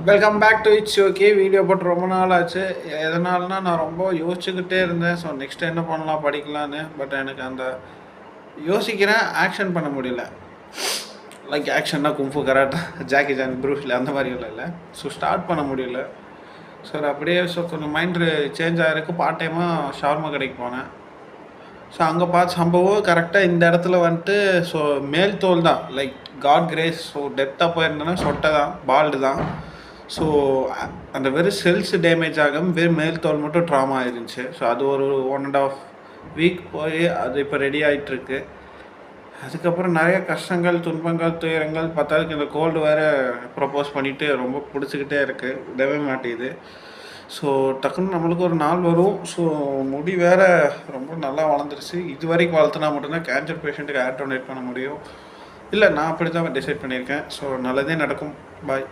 Welcome back to it's okay. Video போட்டு ரொம்ப நாள் ஆச்சு. எதனாலனா நான் ரொம்ப யோசிச்சுக்கிட்டே இருந்தேன். ஸோ நெக்ஸ்ட் என்ன பண்ணலாம் படிக்கலான்னு. பட் எனக்கு அந்த யோசிக்கிறேன், ஆக்ஷன் பண்ண முடியல. லைக் ஆக்ஷன்னா kung fu karate, Jackie Chan, Bruce Lee அந்த மாதிரி இல்லை. ஸோ ஸ்டார்ட் பண்ண முடியல. ஸோ அப்படியே கொஞ்சம் மைண்டு சேஞ்ச் ஆகிருக்கு. பார்ட் டைமாக ஷவர்மா கடைக்கு போனேன். ஸோ அங்கே பார்த்த சம்பவம் கரெக்டாக இந்த இடத்துல வந்துட்டு ஸோ மேல் தோல் தான், லைக் காட் கிரேஸ். ஸோ டெத்தாக போயிருந்தேன்னா சொட்டை தான், பால்டு தான். ஸோ அந்த வெறும் செல்ஸ் டேமேஜ் ஆகாமல் வெறும் மேல் தோல் மட்டும் ட்ராமா ஆயிருந்துச்சு. ஸோ அது ஒரு 1.5 வீக் போய் அது இப்போ ரெடி ஆகிட்டுருக்கு. அதுக்கப்புறம் நிறைய கஷ்டங்கள், துன்பங்கள், துயரங்கள், பத்தாதுக்கு இந்த கோல்டு வேறு ப்ரப்போஸ் பண்ணிவிட்டு ரொம்ப பிடிச்சிக்கிட்டே இருக்குது, விடவே மாட்டேங்குது. ஸோ டக்குன்னு நம்மளுக்கு ஒரு நாள் வரும். ஸோ முடி வேறு ரொம்ப நல்லா வளர்ந்துருச்சு. இது வரைக்கும் வளர்த்துனா மட்டும்தான் கேன்சர் பேஷண்ட்டுக்கு ஏர் டொனேட் பண்ண முடியும். இல்லை, நான் அப்படி தான் டிசைட் பண்ணியிருக்கேன். ஸோ நல்லதே நடக்கும். பாய்.